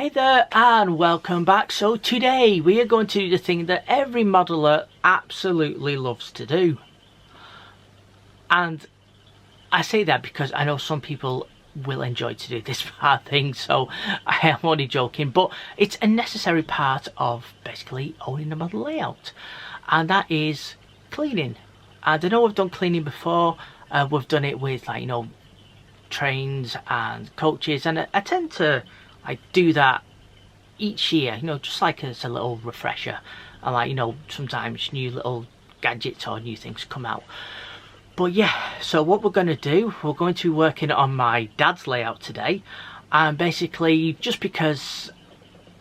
Hi there and welcome back. So today we are going to do the thing that every modeler absolutely loves to do. And I say that because I know some people will enjoy to do this part thing, so I am only joking, but it's a necessary part of basically owning a model layout, and that is cleaning. And I know we've done cleaning before, we've done it with, like, you know, trains and coaches, and I tend to do that each year, you know, just like as a little refresher. And, like, you know, sometimes new little gadgets or new things come out. But yeah, so what we're going to do, we're going to be working on my dad's layout today. And basically, just because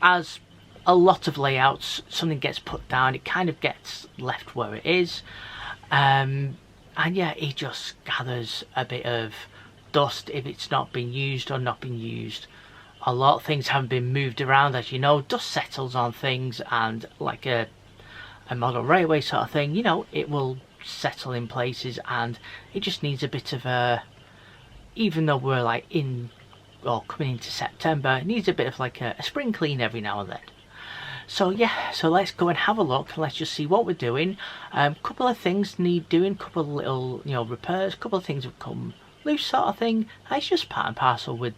as a lot of layouts, something gets put down, it kind of gets left where it is. And yeah, it just gathers a bit of dust if it's not been used or not been used. A lot of things haven't been moved around, as you know. Dust settles on things, and like a model railway sort of thing, you know, it will settle in places, and it just needs a bit of a, even though we're like in or coming into September, it needs a bit of like a spring clean every now and then. So yeah, so let's go and have a look and let's just see what we're doing. Couple of things need doing, couple of little, you know, repairs, couple of things have come loose sort of thing. It's just part and parcel with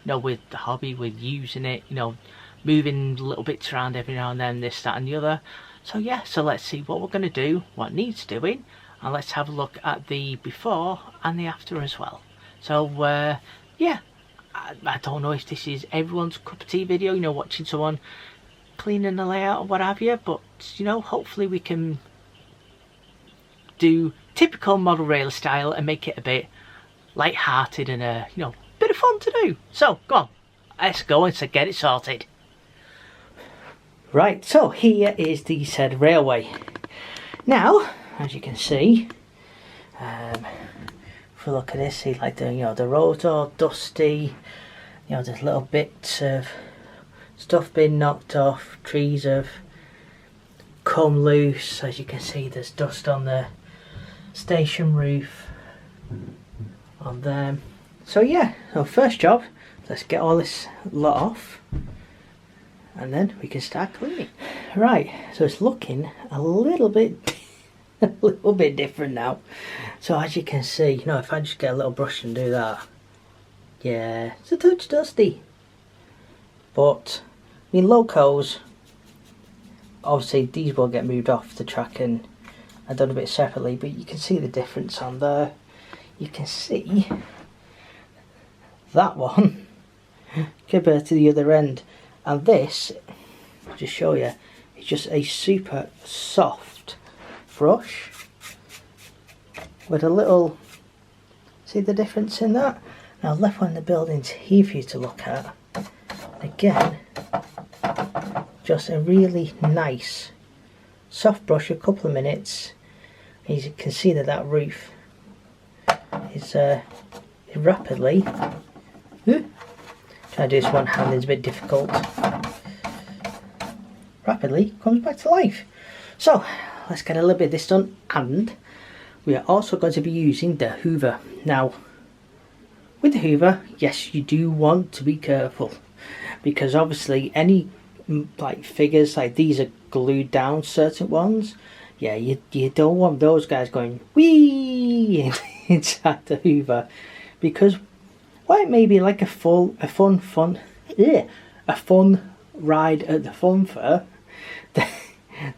you know, with the hobby, with using it, you know, moving little bits around every now and then, this, that and the other. So yeah, so let's see what we're going to do, what needs doing, and let's have a look at the before and the after as well. So yeah, I don't know if this is everyone's cup of tea video, you know, watching someone cleaning the layout or what have you, but you know, hopefully we can do typical model rail style and make it a bit light-hearted and you know, bit of fun to do. So go on, let's go and get it sorted. Right, so here is the said railway. Now, as you can see, if we look at this, see, like, the, you know, the roads are dusty, you know, there's little bits of stuff being knocked off, trees have come loose. As you can see, there's dust on the station roof, on them. So yeah, so first job, let's get all this lot off and then we can start cleaning. Right, so it's looking a little bit different now. So as you can see, you know, if I just get a little brush and do that, yeah, it's a touch dusty. But I mean, locos, obviously these will get moved off the track and I've done a bit separately, but you can see the difference on there. You can see that one compared to the other end, and this, I'll just show you, it's just a super soft brush with a little, see the difference in that? Now I've left one in the buildings here for you to look at. Again, just a really nice soft brush, a couple of minutes, as you can see that roof is rapidly, trying to do this one hand is a bit difficult, rapidly comes back to life. So let's get a little bit of this done, and we are also going to be using the hoover. Now with the hoover, yes, you do want to be careful, because obviously any like figures like these are glued down, certain ones, yeah, you don't want those guys going wee inside the hoover, because while it may be like a fun ride at the fun fair,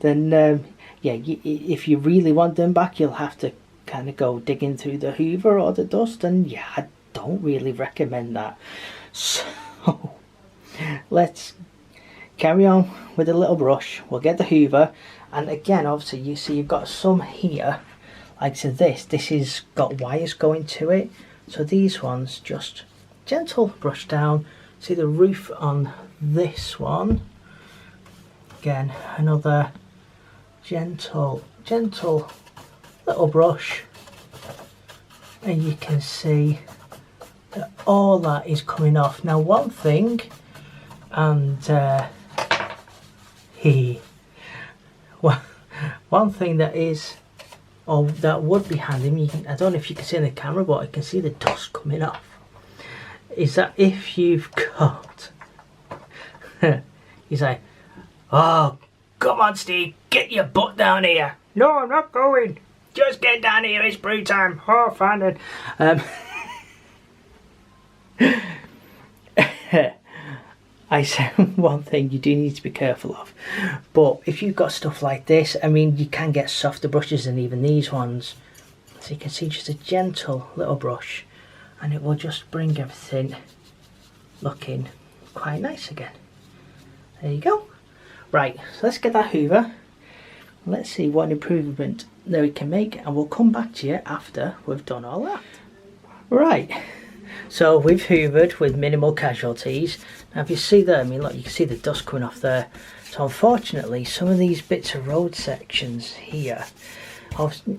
then yeah, if you really want them back, you'll have to kind of go digging through the hoover or the dust, and yeah, I don't really recommend that. So let's carry on with a little brush. We'll get the hoover, and again, obviously you see you've got some here, like to this is got wires going to it, so these ones just gentle brush down. See the roof on this one, again another gentle little brush, and you can see that all that is coming off. Now one thing, and one thing that is, or that would be handy, I don't know if you can see in the camera, but I can see the dust coming off, is that if you've got He's like, oh, come on, Steve, get your butt down here. No, I'm not going. Just get down here, it's brew time. Oh, fine then. I said one thing you do need to be careful of. But if you've got stuff like this, I mean, you can get softer brushes than even these ones. So you can see just a gentle little brush, and it will just bring everything looking quite nice again. There you go. Right, so let's get that hoover. Let's see what improvement that we can make, and we'll come back to you after we've done all that. Right, so we've hoovered with minimal casualties. Now if you see there, I mean look, you can see the dust coming off there. So unfortunately some of these bits of road sections here,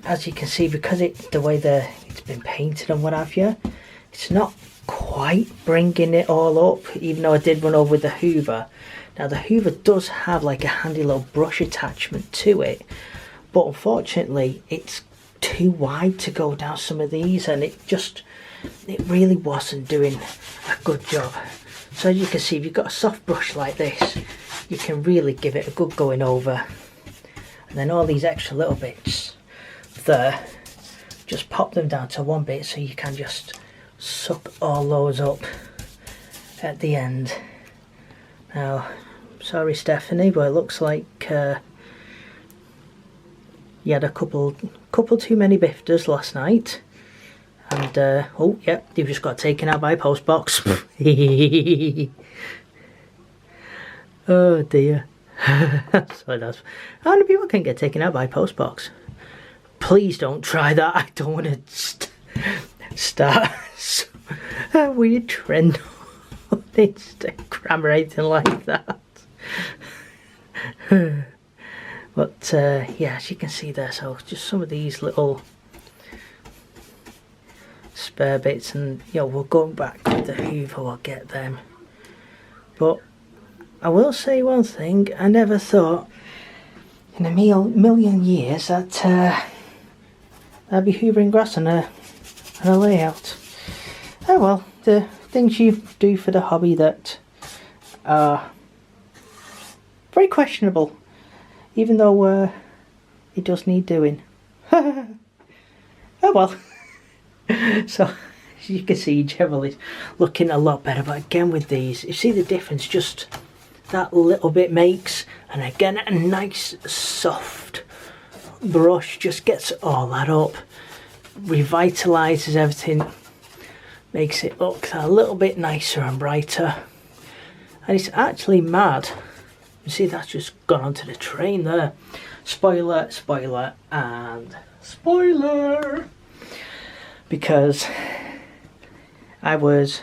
as you can see, because the way it's been painted and what have you, it's not quite bringing it all up, even though I did run over with the hoover. Now the hoover does have like a handy little brush attachment to it, but unfortunately it's too wide to go down some of these, and it really wasn't doing a good job. So as you can see, if you've got a soft brush like this, you can really give it a good going over. And then all these extra little bits there, just pop them down to one bit so you can just suck all those up at the end. Now, sorry Stephanie, but it looks like you had a couple too many bifters last night. And, oh, yep, you've just got taken out by a post box. Oh dear. So that's, how many people can get taken out by a post box? Please don't try that. I don't want to start a weird trend on Instagram or anything like that. But yeah, as you can see there, so just some of these little spare bits, and you know, we'll go back with the hoover, we'll get them. But I will say one thing, I never thought in a million years that I'd be hoovering grass on a layout. Oh well, the things you do for the hobby that are very questionable, even though it does need doing. Oh well. So as you can see, generally looking a lot better, but again with these, you see the difference just that little bit makes, and again a nice soft brush just gets all that up, revitalizes everything, makes it look a little bit nicer and brighter. And it's actually mad, you see that's just gone onto the train there. Spoiler, spoiler, and spoiler, because I was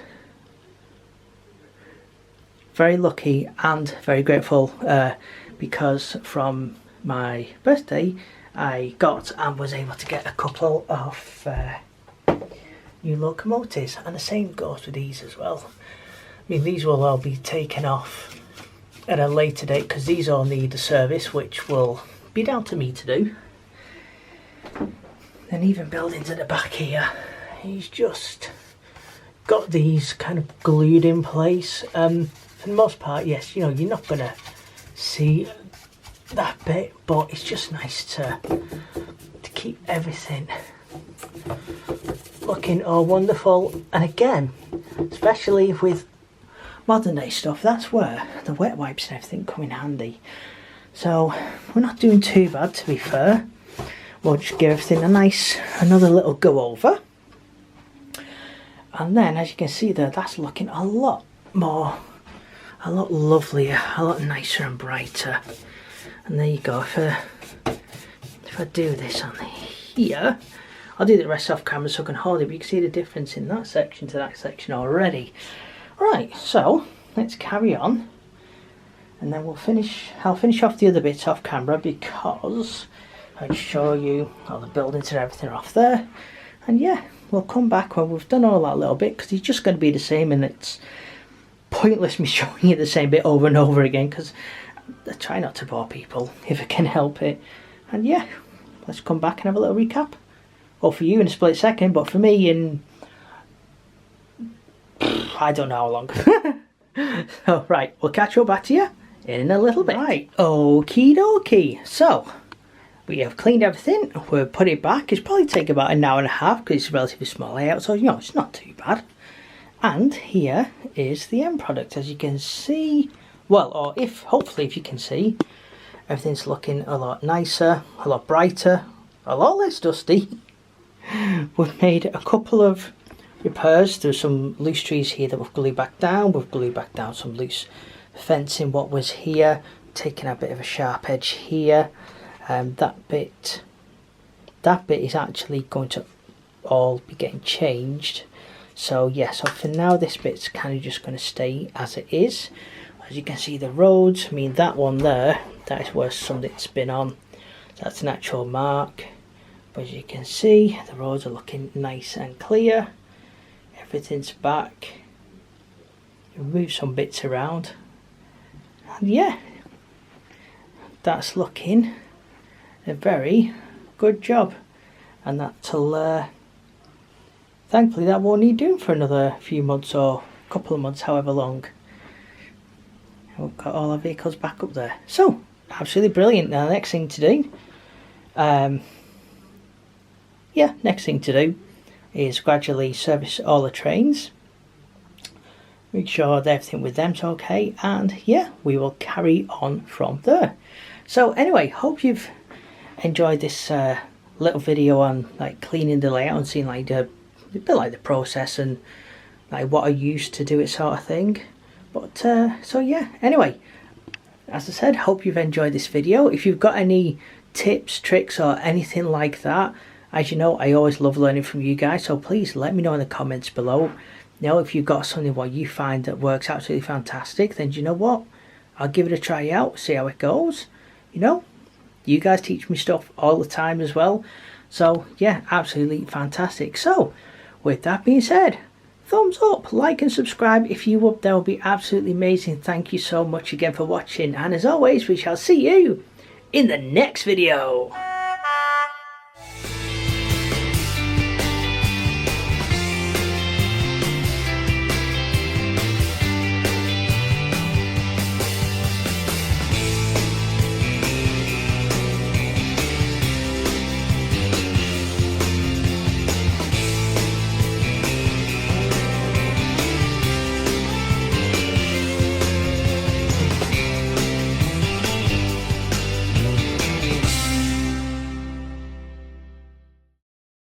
very lucky and very grateful because from my birthday I got and was able to get a couple of new locomotives, and the same goes with these as well. I mean, these will all be taken off at a later date because these all need a service, which will be down to me to do. And even buildings at the back here, he's just got these kind of glued in place. For the most part, yes, you know, you're not gonna see that bit, but it's just nice to keep everything looking all wonderful. And again, especially with modern day stuff, that's where the wet wipes and everything come in handy. So we're not doing too bad, to be fair. We'll just give everything another little go over. And then, as you can see there, that's looking a lot lovelier, a lot nicer and brighter. And there you go. If I do this on here, I'll do the rest off camera so I can hold it, but you can see the difference in that section to that section already. Right, so let's carry on, and then I'll finish off the other bits off camera, because I'd show you all the buildings and everything off there. And yeah, we'll come back when we've done all that little bit, because it's just going to be the same, and it's pointless me showing you the same bit over and over again, because I try not to bore people if I can help it. And yeah, let's come back and have a little recap. Well, for you in a split second, but for me in I don't know how long. So right, we'll catch up back to you in a little bit. Right, okie dokie. So we have cleaned everything, we'll put it back. It's probably take about an hour and a half because it's a relatively small layout, so you know, it's not too bad. And here is the end product, as you can see. Well, or if, hopefully if you can see, everything's looking a lot nicer, a lot brighter, a lot less dusty. We've made a couple of repairs. There's some loose trees here that we've glued back down. We've glued back down some loose fencing what was here, taking a bit of a sharp edge here. That bit is actually going to all be getting changed. So yeah, so for now this bit's kind of just going to stay as it is. As you can see, the roads, I mean that one there, that is where something's been on. That's an actual mark. But as you can see, the roads are looking nice and clear. Everything's back. Move some bits around. And yeah, that's looking a very good job. And that'll thankfully that won't need doing for another few months or a couple of months, however long. And we've got all our vehicles back up there. So absolutely brilliant. Now the next thing to do, next thing to do is gradually service all the trains, make sure that everything with them's okay, and yeah, we will carry on from there. So anyway, hope you've enjoyed this little video on like cleaning the layout and seeing like a bit like the process and like what I used to do it sort of thing. But so yeah, anyway, as I said, hope you've enjoyed this video. If you've got any tips, tricks or anything like that, as you know, I always love learning from you guys, so please let me know in the comments below. You know, if you've got something what you find that works absolutely fantastic, then you know what, I'll give it a try out, see how it goes. You know, you guys teach me stuff all the time as well, so yeah, absolutely fantastic. So with that being said, thumbs up, like and subscribe if you would, that would be absolutely amazing. Thank you so much again for watching, and as always, we shall see you in the next video.